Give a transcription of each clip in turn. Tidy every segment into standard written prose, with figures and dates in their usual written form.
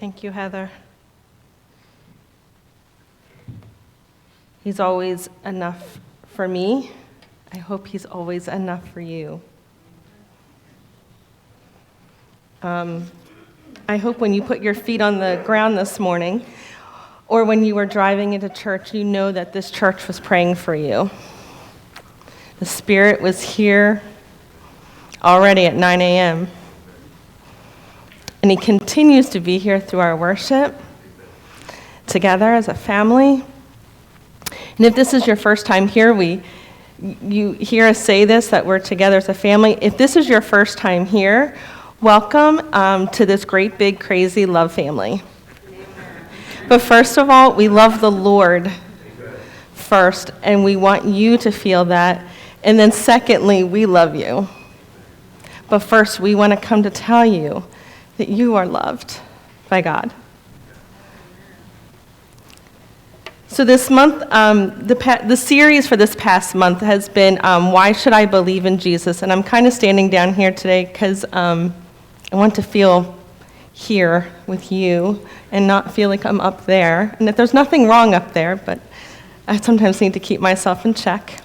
Thank you, Heather. He's always enough for me. I hope he's always enough for you. I hope when you put your feet on the ground this morning, or when you were driving into church, you know that this church was praying for you. The Spirit was here already at 9 a.m. And he continues to be here through our worship, together as a family. And if this is your first time here, you hear us say this, that we're together as a family. If this is your first time here, welcome to this great, big, crazy love family. But first of all, we love the Lord first, and we want you to feel that. And then secondly, we love you. But first, we want to come to tell you that you are loved by God. So this month, the series for this past month has been, Why Should I Believe in Jesus? And I'm kind of standing down here today because I want to feel here with you and not feel like I'm up there. And that there's nothing wrong up there, but I sometimes need to keep myself in check.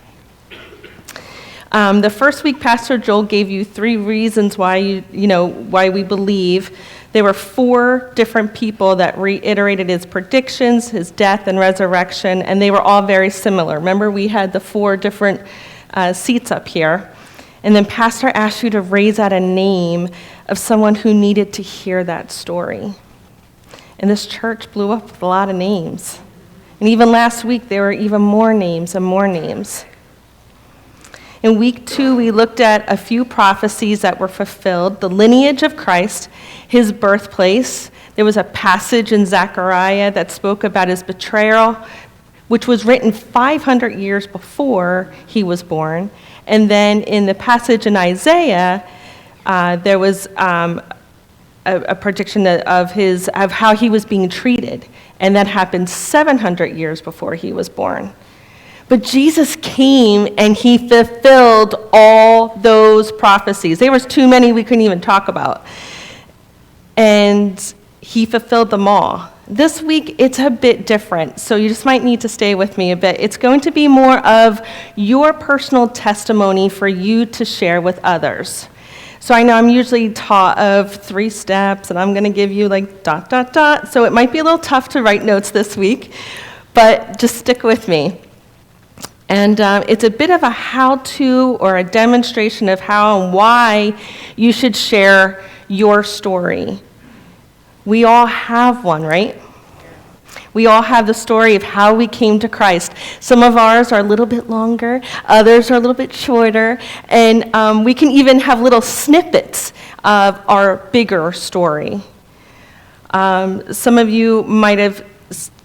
The first week, Pastor Joel gave you 3 reasons why why we believe. There were 4 different people that reiterated his predictions, his death and resurrection, and they were all very similar. Remember, we had the 4 different seats up here. And then Pastor asked you to raise out a name of someone who needed to hear that story. And this church blew up with a lot of names. And even last week, there were even more names and more names. In week 2, we looked at a few prophecies that were fulfilled, the lineage of Christ, his birthplace. There was a passage in Zechariah that spoke about his betrayal, which was written 500 years before he was born. And then in the passage in Isaiah, there was a prediction of how he was being treated, and that happened 700 years before he was born. But Jesus came and he fulfilled all those prophecies. There was too many we couldn't even talk about. And he fulfilled them all. This week, it's a bit different, so you just might need to stay with me a bit. It's going to be more of your personal testimony for you to share with others. So I know I'm usually taught of 3 steps, and I'm going to give you like ... So it might be a little tough to write notes this week, but just stick with me. And it's a bit of a how-to or a demonstration of how and why you should share your story. We all have one, right? We all have the story of how we came to Christ. Some of ours are a little bit longer, others are a little bit shorter, and we can even have little snippets of our bigger story. Some of you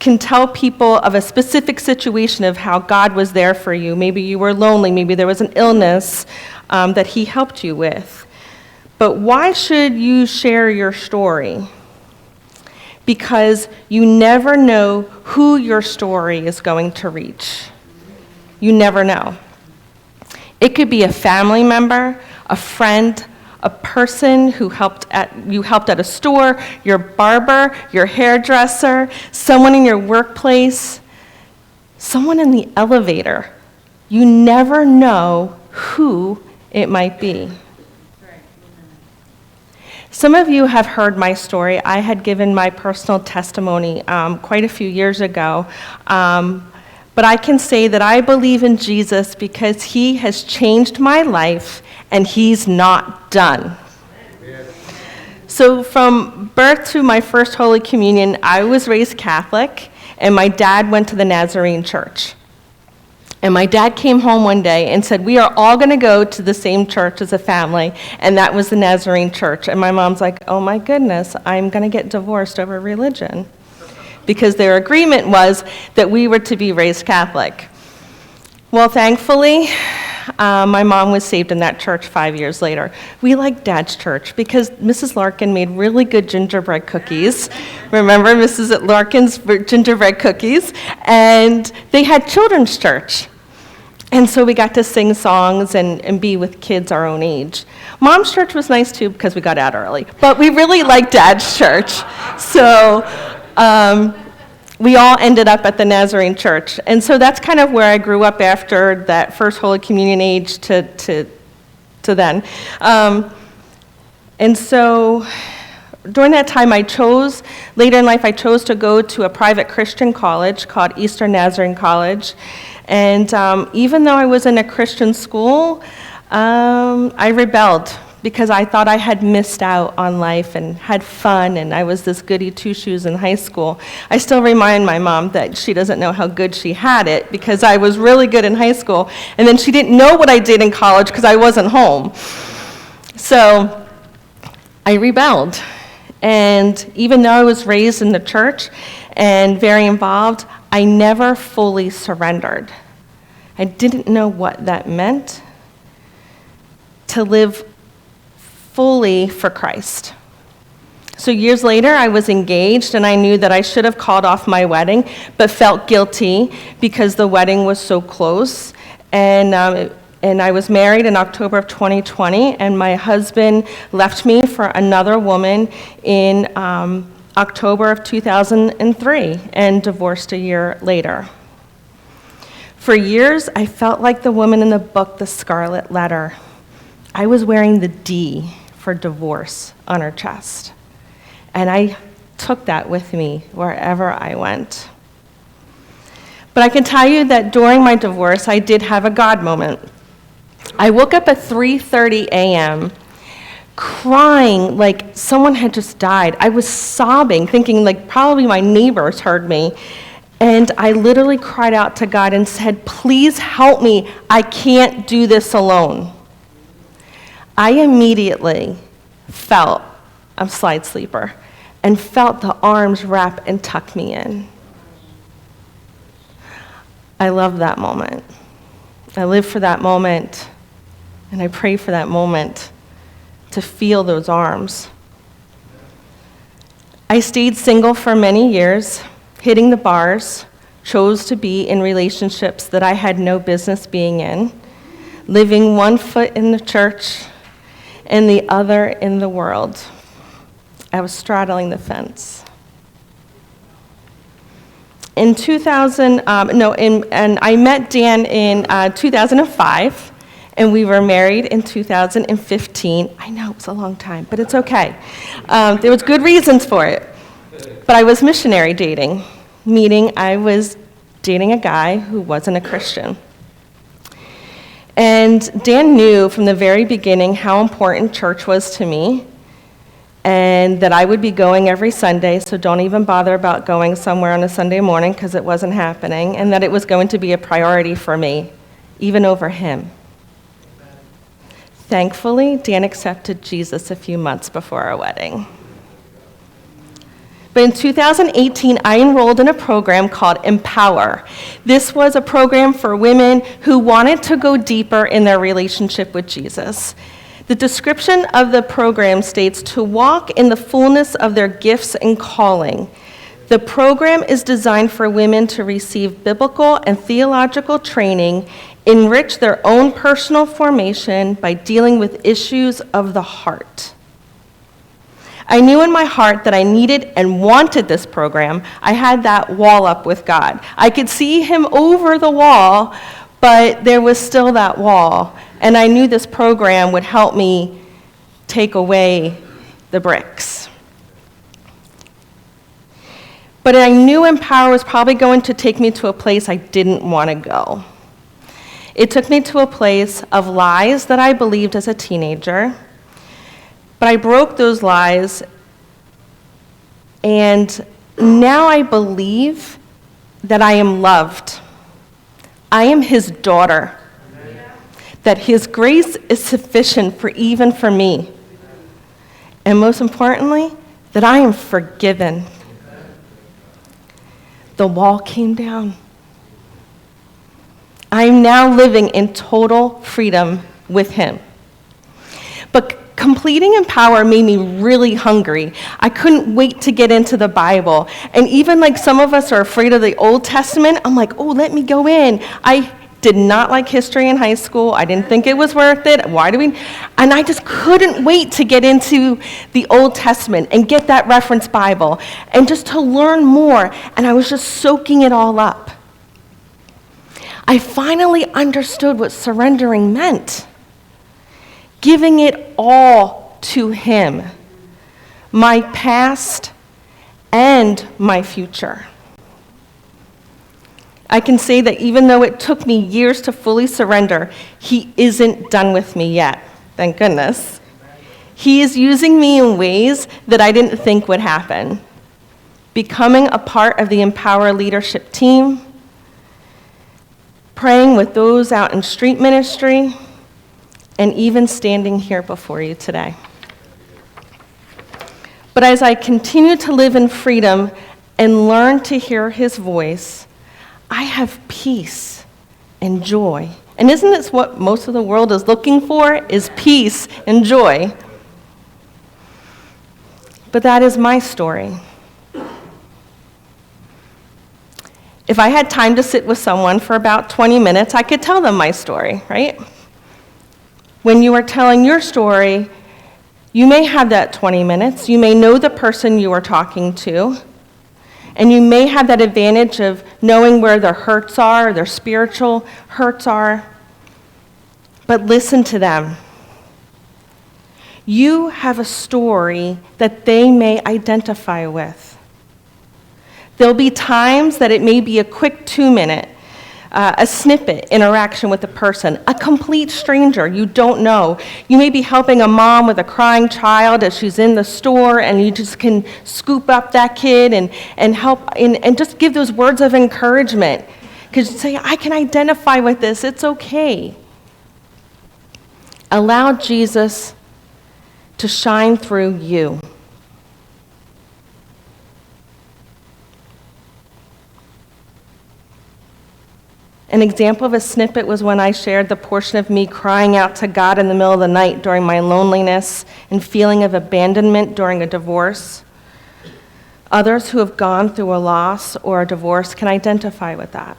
can tell people of a specific situation of how God was there for you. Maybe you were lonely, maybe there was an illness that he helped you with. But why should you share your story? Because you never know who your story is going to reach. You never know. It could be a family member, a friend, a person who you helped at a store, your barber, your hairdresser, someone in your workplace, someone in the elevator. You never know who it might be. Some of you have heard my story. I had given my personal testimony quite a few years ago. But I can say that I believe in Jesus because he has changed my life and he's not done. So from birth to my first Holy Communion, I was raised Catholic, and my dad went to the Nazarene church. And my dad came home one day and said, we are all going to go to the same church as a family, and that was the Nazarene church. And my mom's like, oh my goodness, I'm going to get divorced over religion. Because their agreement was that we were to be raised Catholic. Well, thankfully, my mom was saved in that church 5 years later. We liked Dad's church because Mrs. Larkin made really good gingerbread cookies. Remember Mrs. Larkin's gingerbread cookies? And they had children's church. And so we got to sing songs and be with kids our own age. Mom's church was nice too because we got out early, but we really liked Dad's church. So we all ended up at the Nazarene church. And so that's kind of where I grew up after that first Holy Communion age to then. And so during that time, later in life, I chose to go to a private Christian college called Eastern Nazarene College. And even though I was in a Christian school, I rebelled because I thought I had missed out on life and had fun, and I was this goody two-shoes in high school. I still remind my mom that she doesn't know how good she had it because I was really good in high school, and then she didn't know what I did in college because I wasn't home. So I rebelled. And even though I was raised in the church and very involved, I never fully surrendered. I didn't know what that meant to live fully for Christ. So years later, I was engaged, and I knew that I should have called off my wedding, but felt guilty because the wedding was so close. And I was married in October of 2020, and my husband left me for another woman in October of 2003 and divorced a year later. For years, I felt like the woman in the book, The Scarlet Letter. I was wearing the D for divorce on her chest, and I took that with me wherever I went. But I can tell you that during my divorce, I did have a God moment. I woke up at 3:30 a.m. crying like someone had just died. I was sobbing, thinking like probably my neighbors heard me. And I literally cried out to God and said, "Please help me. I can't do this alone." I immediately felt, I'm a slide sleeper, and felt the arms wrap and tuck me in. I love that moment. I live for that moment, and I pray for that moment to feel those arms. I stayed single for many years, hitting the bars, chose to be in relationships that I had no business being in, living one foot in the church and the other in the world. I was straddling the fence. In 2000, and I met Dan in 2005, and we were married in 2015. I know, it was a long time, but it's okay. There was good reasons for it. But I was missionary dating, meaning I was dating a guy who wasn't a Christian. And Dan knew from the very beginning how important church was to me, and that I would be going every Sunday, so don't even bother about going somewhere on a Sunday morning because it wasn't happening, and that it was going to be a priority for me, even over him. Thankfully, Dan accepted Jesus a few months before our wedding. But in 2018, I enrolled in a program called Empower. This was a program for women who wanted to go deeper in their relationship with Jesus. The description of the program states, to walk in the fullness of their gifts and calling. The program is designed for women to receive biblical and theological training, enrich their own personal formation by dealing with issues of the heart. I knew in my heart that I needed and wanted this program. I had that wall up with God. I could see him over the wall, but there was still that wall. And I knew this program would help me take away the bricks. But I knew Empower was probably going to take me to a place I didn't want to go. It took me to a place of lies that I believed as a teenager. But I broke those lies, and now I believe that I am loved. I am his daughter. That his grace is sufficient even for me. And most importantly, that I am forgiven. The wall came down. I am now living in total freedom with him. But completing Empower made me really hungry. I couldn't wait to get into the Bible. And even like some of us are afraid of the Old Testament, I'm like, oh, let me go in. I did not like history in high school. I didn't think it was worth it. And I just couldn't wait to get into the Old Testament and get that reference Bible and just to learn more. And I was just soaking it all up. I finally understood what surrendering meant. Giving it all to him. My past and my future. I can say that even though it took me years to fully surrender, he isn't done with me yet. Thank goodness. He is using me in ways that I didn't think would happen. Becoming a part of the Empower leadership team, praying with those out in street ministry, and even standing here before you today. But as I continue to live in freedom and learn to hear his voice, I have peace and joy. And isn't this what most of the world is looking for, is peace and joy? But that is my story. If I had time to sit with someone for about 20 minutes, I could tell them my story, right? When you are telling your story, you may have that 20 minutes. You may know the person you are talking to. And you may have that advantage of knowing where their hurts are, their spiritual hurts are. But listen to them. You have a story that they may identify with. There'll be times that it may be a quick 2-minute, a snippet interaction with a person, a complete stranger you don't know. You may be helping a mom with a crying child as she's in the store, and you just can scoop up that kid and help and just give those words of encouragement. Because you say, I can identify with this, it's okay. Allow Jesus to shine through you. An example of a snippet was when I shared the portion of me crying out to God in the middle of the night during my loneliness and feeling of abandonment during a divorce. Others who have gone through a loss or a divorce can identify with that.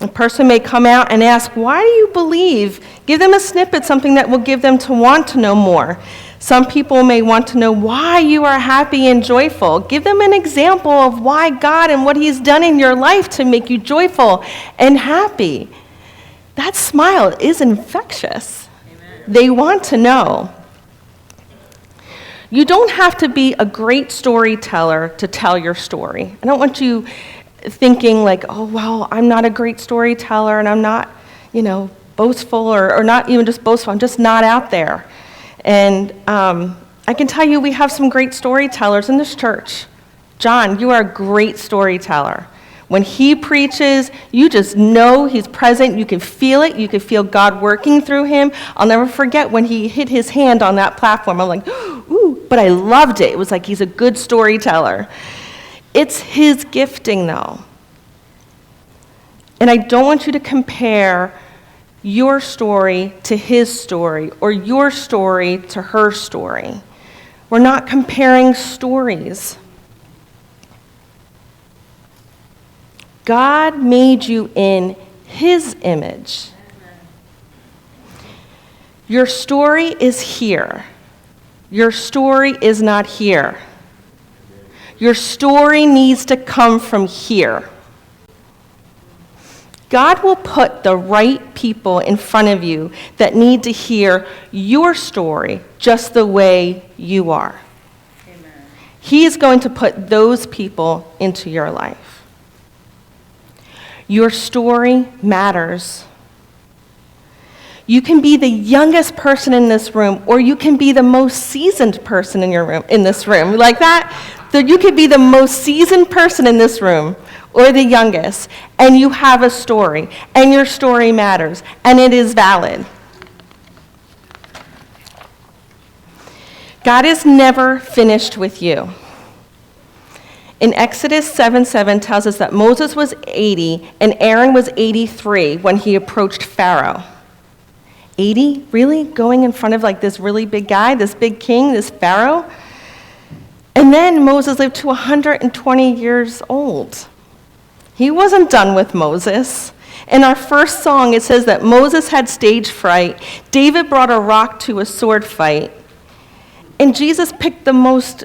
A person may come out and ask, why do you believe? Give them a snippet, something that will give them to want to know more. Some people may want to know why you are happy and joyful. Give them an example of why God and what he's done in your life to make you joyful and happy. That smile is infectious. Amen. They want to know. You don't have to be a great storyteller to tell your story. I don't want you thinking like, oh, well, I'm not a great storyteller and I'm not, boastful or not even just boastful. I'm just not out there. And I can tell you we have some great storytellers in this church. John, you are a great storyteller. When he preaches, you just know he's present. You can feel it. You can feel God working through him. I'll never forget when he hit his hand on that platform. I'm like, ooh, but I loved it. It was like he's a good storyteller. It's his gifting, though. And I don't want you to compare your story to his story or your story to her story. We're not comparing stories. God made you in his image. Your story is here. Your story is not here. Your story needs to come from here. God will put the right people in front of you that need to hear your story just the way you are. Amen. He is going to put those people into your life. Your story matters. You can be the youngest person in this room, or you can be the most seasoned person in this room. Like that? So you could be the most seasoned person in this room, or the youngest, and you have a story, and your story matters, and it is valid. God is never finished with you. In Exodus 7:7 tells us that Moses was 80 and Aaron was 83 when he approached Pharaoh. 80? Really? Going in front of like this really big guy, this big king, this Pharaoh? And then Moses lived to 120 years old. He wasn't done with Moses. In our first song, it says that Moses had stage fright. David brought a rock to a sword fight. And Jesus picked the most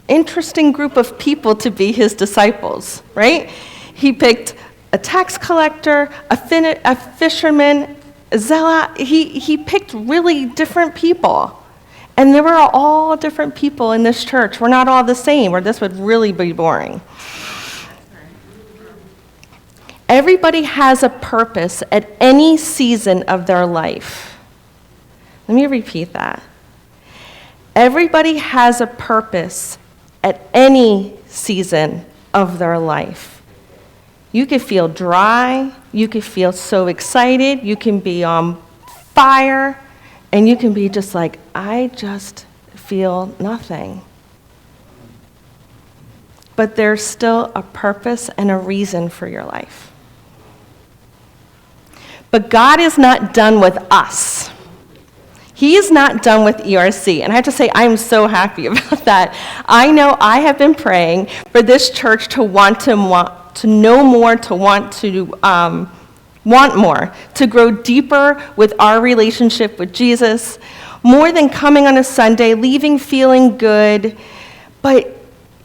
interesting group of people to be his disciples, right? He picked a tax collector, a fisherman, a zealot. He picked really different people. And there were all different people in this church. We're not all the same, or this would really be boring. Everybody has a purpose at any season of their life. Let me repeat that. Everybody has a purpose at any season of their life. You could feel dry, you could feel so excited, you can be on fire, and you can be just like, I just feel nothing. But there's still a purpose and a reason for your life. But God is not done with us. He is not done with ERC. And I have to say, I'm so happy about that. I know I have been praying for this church to want to know more, to want more, to grow deeper with our relationship with Jesus, more than coming on a Sunday, leaving feeling good, and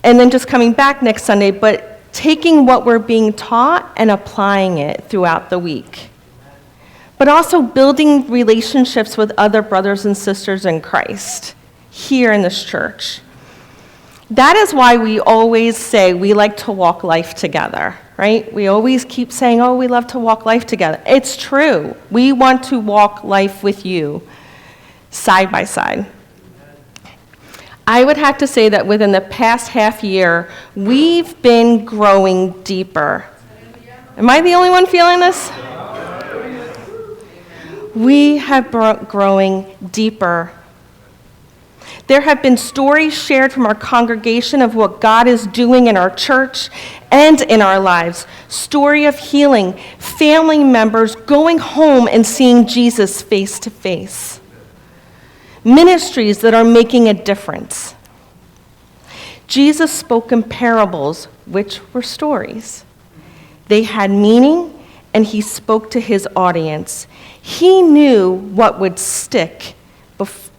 then just coming back next Sunday, but taking what we're being taught and applying it throughout the week. But also building relationships with other brothers and sisters in Christ here in this church. That is why we always say we like to walk life together, right? We always keep saying, oh, we love to walk life together. It's true. We want to walk life with you, side by side. I would have to say that within the past half year, we've been growing deeper. Am I the only one feeling this? We have been growing deeper. There have been stories shared from our congregation of what God is doing in our church and in our lives. Story of healing, family members going home and seeing Jesus face to face. Ministries that are making a difference. Jesus spoke in parables, which were stories. They had meaning, and he spoke to his audience. He knew what would stick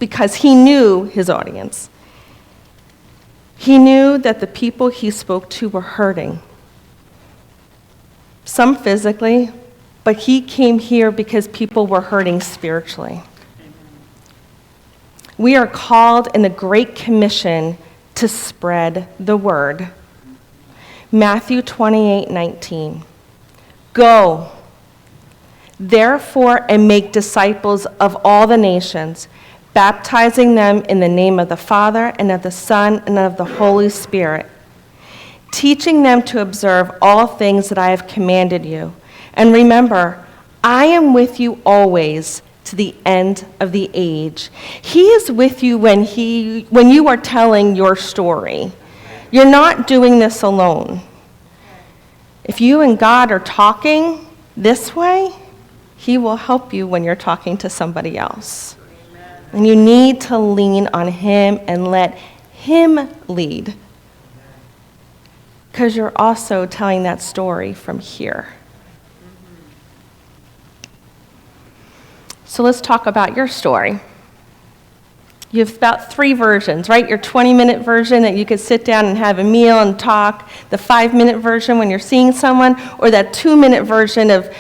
because he knew his audience. He knew that the people he spoke to were hurting. Some physically, but he came here because people were hurting spiritually. We are called in the Great Commission to spread the word. Matthew 28:19. Go, therefore, and make disciples of all the nations, baptizing them in the name of the Father and of the Son and of the Holy Spirit, teaching them to observe all things that I have commanded you. And remember, I am with you always to the end of the age. He is with you when you are telling your story. You're not doing this alone. If you and God are talking this way, he will help you when you're talking to somebody else. And you need to lean on him and let him lead. Because you're also telling that story from here. So let's talk about your story. You have about 3 versions, right? Your 20-minute version that you could sit down and have a meal and talk, the 5-minute version when you're seeing someone, or that 2-minute version of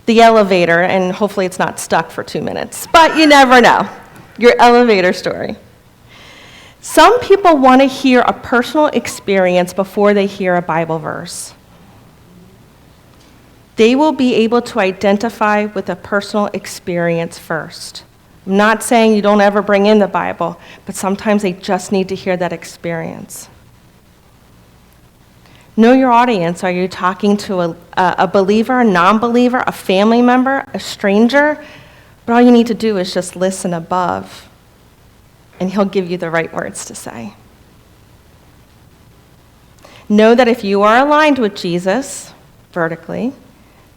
the elevator, and hopefully it's not stuck for 2 minutes. But you never know. Your elevator story. Some people want to hear a personal experience before they hear a Bible verse. They will be able to identify with a personal experience first. I'm not saying you don't ever bring in the Bible, but sometimes they just need to hear that experience. Know your audience. Are you talking to a believer, a non-believer, a family member, a stranger? But all you need to do is just listen above, and he'll give you the right words to say. Know that if you are aligned with Jesus vertically,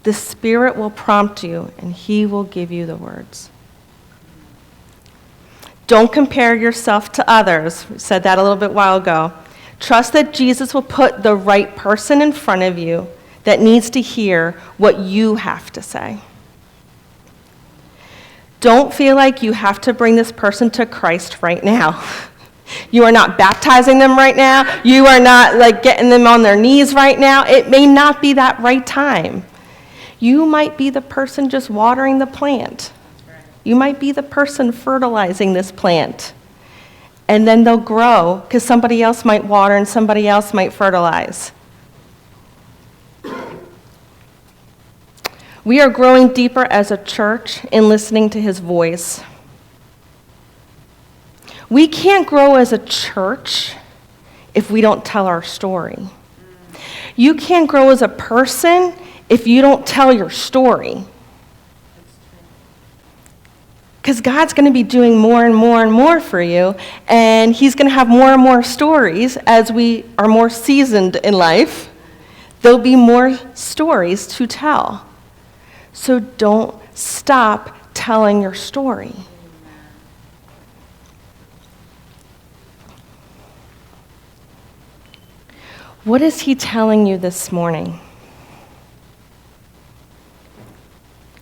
the Spirit will prompt you, and he will give you the words. Don't compare yourself to others. We said that a little bit while ago. Trust that Jesus will put the right person in front of you that needs to hear what you have to say. Don't feel like you have to bring this person to Christ right now. You are not baptizing them right now. You are not like getting them on their knees right now. It may not be that right time. You might be the person just watering the plant. You might be the person fertilizing this plant. And then they'll grow because somebody else might water and somebody else might fertilize. We are growing deeper as a church in listening to his voice. We can't grow as a church if we don't tell our story. You can't grow as a person if you don't tell your story. Because God's going to be doing more and more and more for you, and he's going to have more and more stories as we are more seasoned in life. There'll be more stories to tell. So don't stop telling your story. What is he telling you this morning?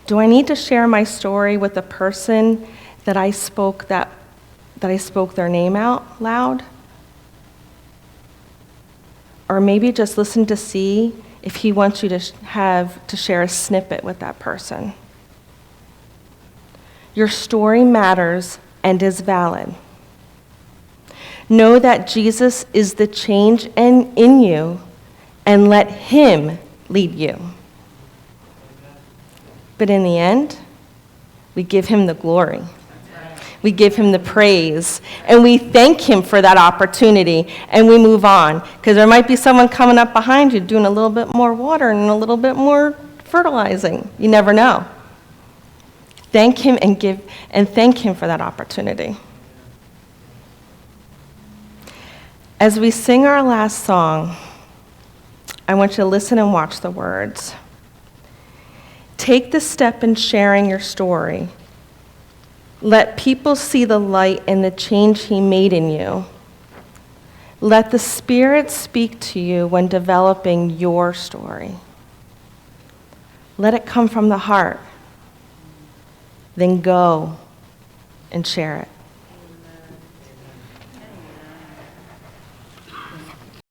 Do I need to share my story with the person that I spoke their name out loud? Or maybe just listen to see if he wants you to share a snippet with that person. Your story matters and is valid. Know that Jesus is the change in you, and let him lead you. But in the end, we give him the glory. We give him the praise, and we thank him for that opportunity, and we move on. Because there might be someone coming up behind you doing a little bit more water and a little bit more fertilizing. You never know. Thank him and thank him for that opportunity. As we sing our last song, I want you to listen and watch the words. Take the step in sharing your story. Let people see the light and the change he made in you. Let the Spirit speak to you when developing your story. Let it come from the heart. Then go and share it.